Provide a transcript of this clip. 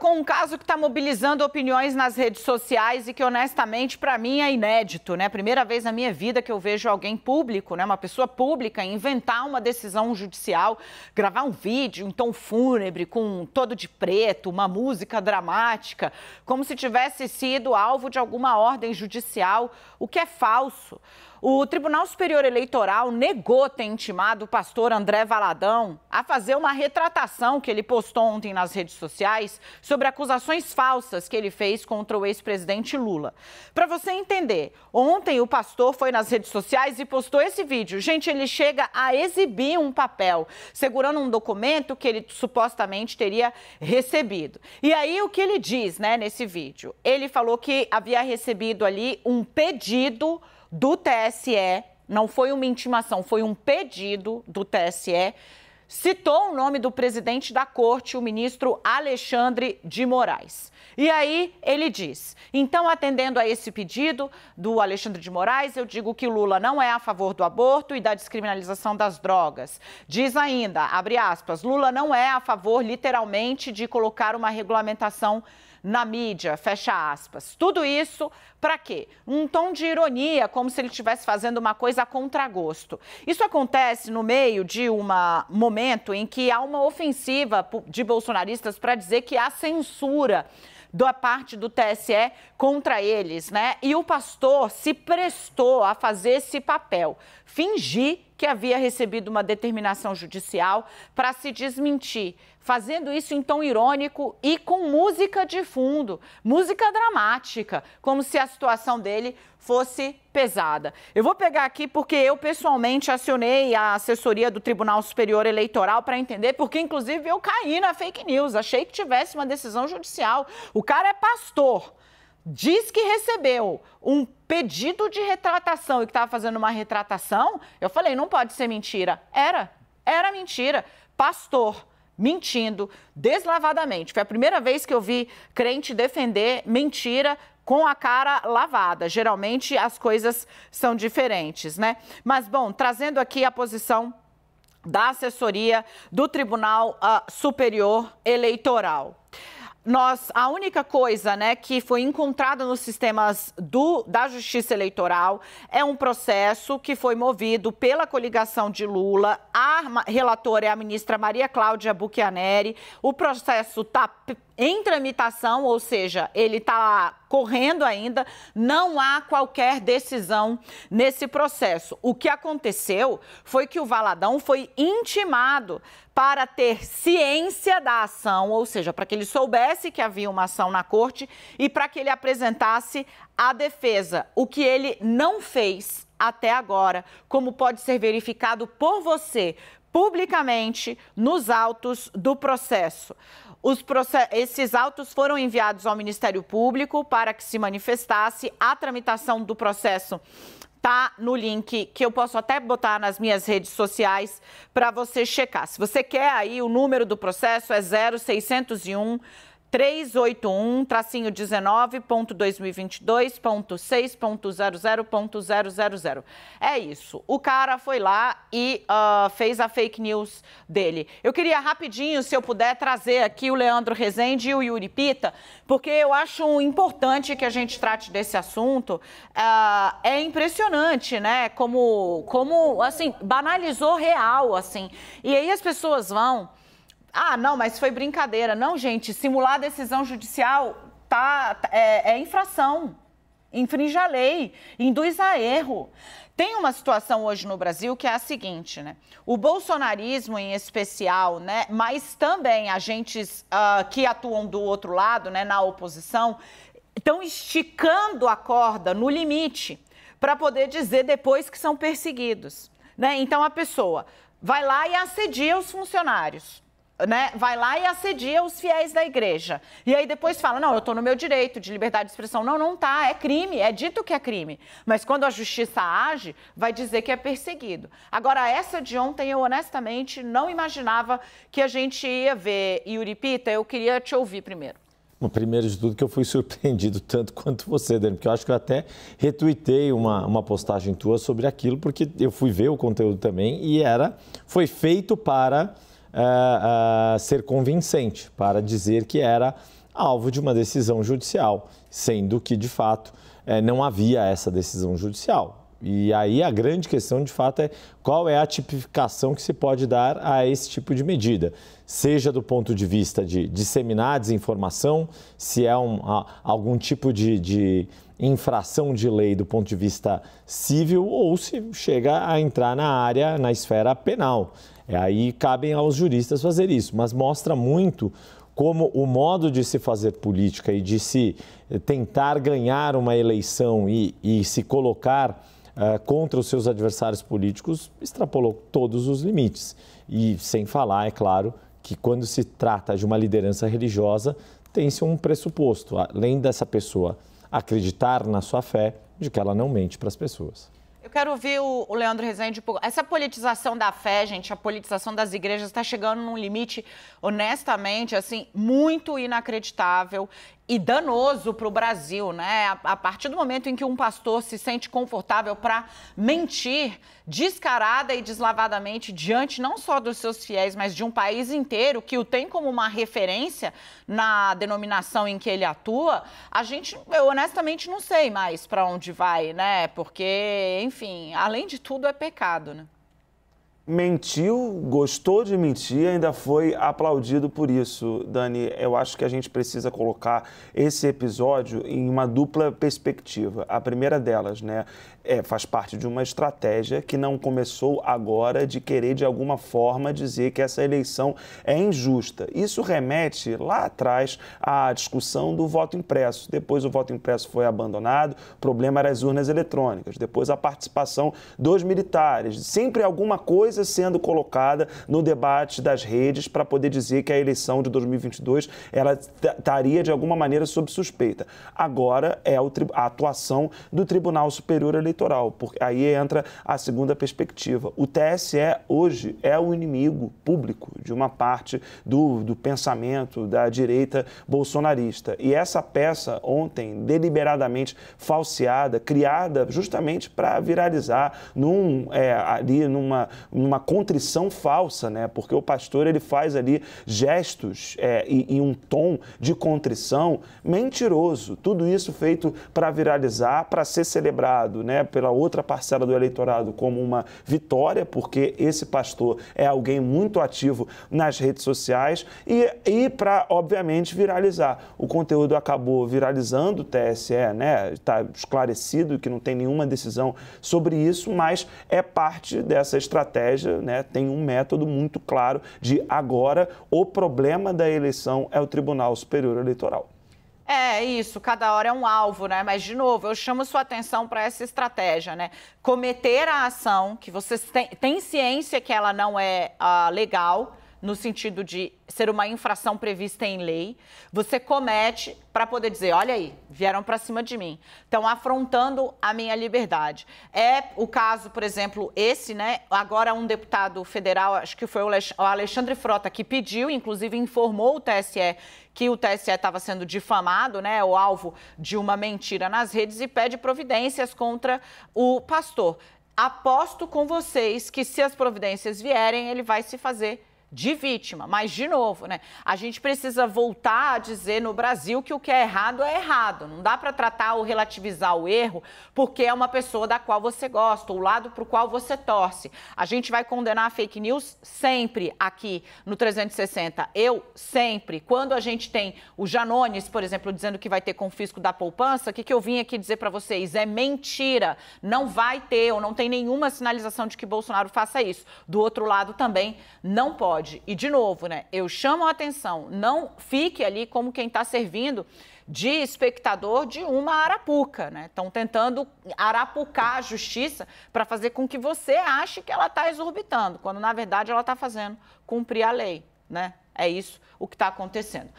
com um caso que está mobilizando opiniões nas redes sociais e que, honestamente, para mim é inédito, né? Primeira vez na minha vida que eu vejo alguém público, né? Uma pessoa pública, inventar uma decisão judicial, gravar um vídeo em tom fúnebre, com todo de preto, uma música dramática, como se tivesse sido alvo de alguma ordem judicial, o que é falso. O Tribunal Superior Eleitoral negou ter intimado o pastor André Valadão a fazer uma retratação que ele postou ontem nas redes sociais sobre acusações falsas que ele fez contra o ex-presidente Lula. Para você entender, ontem o pastor foi nas redes sociais e postou esse vídeo. Gente, ele chega a exibir um papel segurando um documento que ele supostamente teria recebido. E aí o que ele diz, né, nesse vídeo? Ele falou que havia recebido ali um pedido do TSE, não foi uma intimação, foi um pedido do TSE, citou o nome do presidente da corte, o ministro Alexandre de Moraes. E aí ele diz, então, atendendo a esse pedido do Alexandre de Moraes, eu digo que Lula não é a favor do aborto e da descriminalização das drogas. Diz ainda, abre aspas, Lula não é a favor, literalmente, de colocar uma regulamentação na mídia, fecha aspas. Tudo isso para quê? Um tom de ironia, como se ele estivesse fazendo uma coisa a contragosto. Isso acontece no meio de um momento em que há uma ofensiva de bolsonaristas para dizer que há censura da parte do TSE contra eles, né? E o pastor se prestou a fazer esse papel, fingir que havia recebido uma determinação judicial para se desmentir, fazendo isso em tom irônico e com música de fundo, música dramática, como se a situação dele fosse pesada. Eu vou pegar aqui porque eu pessoalmente acionei a assessoria do Tribunal Superior Eleitoral para entender, porque inclusive eu caí na fake news, achei que tivesse uma decisão judicial. O cara é pastor, diz que recebeu um pedido de retratação e que estava fazendo uma retratação. Eu falei, não pode ser mentira. Era mentira. Pastor mentindo deslavadamente. Foi a primeira vez que eu vi crente defender mentira com a cara lavada. Geralmente as coisas são diferentes, né? Mas, bom, trazendo aqui a posição da assessoria do Tribunal Superior Eleitoral. A única coisa, né, que foi encontrada nos sistemas da Justiça Eleitoral é um processo que foi movido pela coligação de Lula. A relatora é a ministra Maria Cláudia Buchianeri. O processo está em tramitação, ou seja, ele está correndo ainda, não há qualquer decisão nesse processo. O que aconteceu foi que o Valadão foi intimado para ter ciência da ação, ou seja, para que ele soubesse que havia uma ação na corte e para que ele apresentasse a defesa, o que ele não fez até agora, como pode ser verificado por você publicamente nos autos do processo. Esses autos foram enviados ao Ministério Público para que se manifestasse. A tramitação do processo está no link que eu posso até botar nas minhas redes sociais para você checar. Se você quer aí, o número do processo é 0601 381-19.2022.6.00.000. É isso. O cara foi lá e fez a fake news dele. Eu queria rapidinho, se eu puder, trazer aqui o Leandro Rezende e o Yuri Pita, porque eu acho importante que a gente trate desse assunto. É impressionante, né? Como assim, banalizou real, assim. E aí as pessoas vão... Ah, não, mas foi brincadeira. Não, gente, simular decisão judicial é infração, infringe a lei, induz a erro. Tem uma situação hoje no Brasil que é a seguinte, né? O bolsonarismo em especial, né? Mas também agentes que atuam do outro lado, né? Na oposição, estão esticando a corda no limite para poder dizer depois que são perseguidos, né? Então a pessoa vai lá e assedia os funcionários, né? Vai lá e assedia os fiéis da igreja. E aí depois fala, não, eu estou no meu direito de liberdade de expressão. Não, não tá, é crime, é dito que é crime. Mas quando a justiça age, vai dizer que é perseguido. Agora, essa de ontem, eu honestamente não imaginava que a gente ia ver. Yuri Pita, eu queria te ouvir primeiro. Bom, primeiro de tudo que eu fui surpreendido tanto quanto você, Dani, porque eu acho que eu até retuitei uma postagem tua sobre aquilo, porque eu fui ver o conteúdo também e foi feito para... ser convincente, para dizer que era alvo de uma decisão judicial, sendo que, de fato, não havia essa decisão judicial. E aí a grande questão, de fato, é qual é a tipificação que se pode dar a esse tipo de medida, seja do ponto de vista de disseminar desinformação, se é algum tipo de infração de lei do ponto de vista civil ou se chega a entrar na esfera penal. Aí cabem aos juristas fazer isso, mas mostra muito como o modo de se fazer política e de se tentar ganhar uma eleição e se colocar contra os seus adversários políticos extrapolou todos os limites. E sem falar, é claro, que quando se trata de uma liderança religiosa, tem-se um pressuposto, além dessa pessoa acreditar na sua fé, de que ela não mente para as pessoas. Eu quero ouvir o Leandro Rezende. Essa politização da fé, gente, a politização das igrejas está chegando num limite, honestamente, assim, muito inacreditável e danoso para o Brasil, né? A partir do momento em que um pastor se sente confortável para mentir descarada e deslavadamente diante não só dos seus fiéis, mas de um país inteiro que o tem como uma referência na denominação em que ele atua, eu honestamente não sei mais para onde vai, né? Porque, enfim, além de tudo é pecado, né? Mentiu, gostou de mentir, ainda foi aplaudido por isso. Dani, eu acho que a gente precisa colocar esse episódio em uma dupla perspectiva. A primeira delas, né, faz parte de uma estratégia que não começou agora de querer, de alguma forma, dizer que essa eleição é injusta. Isso remete lá atrás à discussão do voto impresso. Depois o voto impresso foi abandonado, o problema era as urnas eletrônicas. Depois a participação dos militares. Sempre alguma coisa sendo colocada no debate das redes para poder dizer que a eleição de 2022 ela estaria de alguma maneira sob suspeita. Agora é a atuação do Tribunal Superior Eleitoral, porque aí entra a segunda perspectiva. O TSE hoje é o inimigo público de uma parte do pensamento da direita bolsonarista. E essa peça ontem, deliberadamente falseada, criada justamente para viralizar numa contrição falsa, né? Porque o pastor ele faz ali gestos e um tom de contrição mentiroso. Tudo isso feito para viralizar, para ser celebrado, né, pela outra parcela do eleitorado como uma vitória, porque esse pastor é alguém muito ativo nas redes sociais e para, obviamente, viralizar. O conteúdo acabou viralizando, o TSE, né, está esclarecido que não tem nenhuma decisão sobre isso, mas é parte dessa estratégia, né, tem um método muito claro de agora o problema da eleição é o Tribunal Superior Eleitoral. É isso, cada hora é um alvo, né? Mas, de novo, eu chamo sua atenção para essa estratégia, né? Cometer a ação, que você tem ciência que ela não é legal, no sentido de ser uma infração prevista em lei, você comete para poder dizer, olha aí, vieram para cima de mim, estão afrontando a minha liberdade. É o caso, por exemplo, esse, né? Agora um deputado federal, acho que foi o Alexandre Frota, que pediu, inclusive informou o TSE que o TSE estava sendo difamado, né, o alvo de uma mentira nas redes e pede providências contra o pastor. Aposto com vocês que se as providências vierem, ele vai se fazer de vítima, mas de novo, né? A gente precisa voltar a dizer no Brasil que o que é errado é errado. Não dá para tratar ou relativizar o erro porque é uma pessoa da qual você gosta, o lado para o qual você torce. A gente vai condenar a fake news sempre aqui no 360. Eu sempre. Quando a gente tem o Janones, por exemplo, dizendo que vai ter confisco da poupança, o que eu vim aqui dizer para vocês? É mentira. Não vai ter ou não tem nenhuma sinalização de que Bolsonaro faça isso. Do outro lado também não pode. E, de novo, né, eu chamo a atenção, não fique ali como quem está servindo de espectador de uma arapuca, né? Estão tentando arapucar a justiça para fazer com que você ache que ela está exorbitando, quando, na verdade, ela está fazendo cumprir a lei, né? É isso o que está acontecendo.